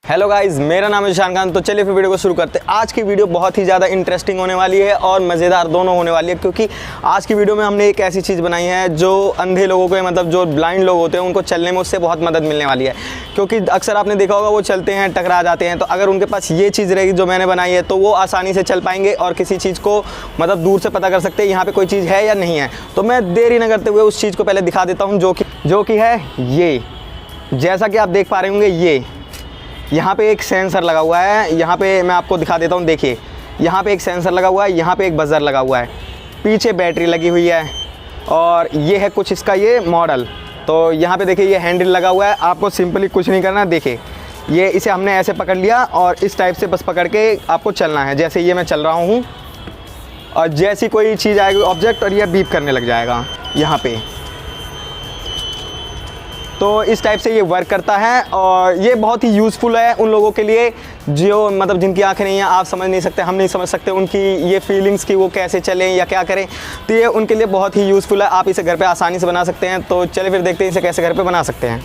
Hello guys, मेरा नाम है ईशान खान। तो चलिए फिर वीडियो को शुरू करते हैं। आज की वीडियो बहुत ही ज़्यादा इंटरेस्टिंग होने वाली है और मज़ेदार दोनों होने वाली है, क्योंकि आज की वीडियो में हमने एक ऐसी चीज़ बनाई है जो अंधे लोगों को, मतलब जो ब्लाइंड लोग होते हैं, उनको चलने में उससे बहुत मदद मिलने वाली है। क्योंकि अक्सर आपने देखा होगा वो चलते हैं, टकरा जाते हैं। तो अगर उनके पास ये चीज़ रहेगी जो मैंने बनाई है, तो वो आसानी से चल पाएंगे और किसी चीज़ को मतलब दूर से पता कर सकते हैं यहाँ पर कोई चीज़ है या नहीं है। तो मैं देरी न करते हुए उस चीज़ को पहले दिखा देता हूँ, जो कि है ये। जैसा कि आप देख पा रहे होंगे, ये यहाँ पे एक सेंसर लगा हुआ है। यहाँ पे मैं आपको दिखा देता हूँ, देखिए यहाँ पे एक सेंसर लगा हुआ है, यहाँ पे एक बज़र लगा हुआ है, पीछे बैटरी लगी हुई है और ये है कुछ इसका ये मॉडल। तो यहाँ पे देखिए ये हैंडल लगा हुआ है। आपको सिंपली कुछ नहीं करना, देखिए ये इसे हमने ऐसे पकड़ लिया और इस टाइप से बस पकड़ के आपको चलना है। जैसे ये मैं चल रहा हूँ और जैसी कोई चीज़ आएगी ऑब्जेक्ट, और ये बीप करने लग जाएगा यहाँ पे। तो इस टाइप से ये वर्क करता है और ये बहुत ही यूज़फुल है उन लोगों के लिए जो मतलब जिनकी आंखें नहीं हैं। आप समझ नहीं सकते, हम नहीं समझ सकते उनकी ये फीलिंग्स की, वो कैसे चलें या क्या करें। तो ये उनके लिए बहुत ही यूज़फुल है। आप इसे घर पे आसानी से बना सकते हैं। तो चलिए फिर देखते हैं इसे कैसे घर पे बना सकते हैं।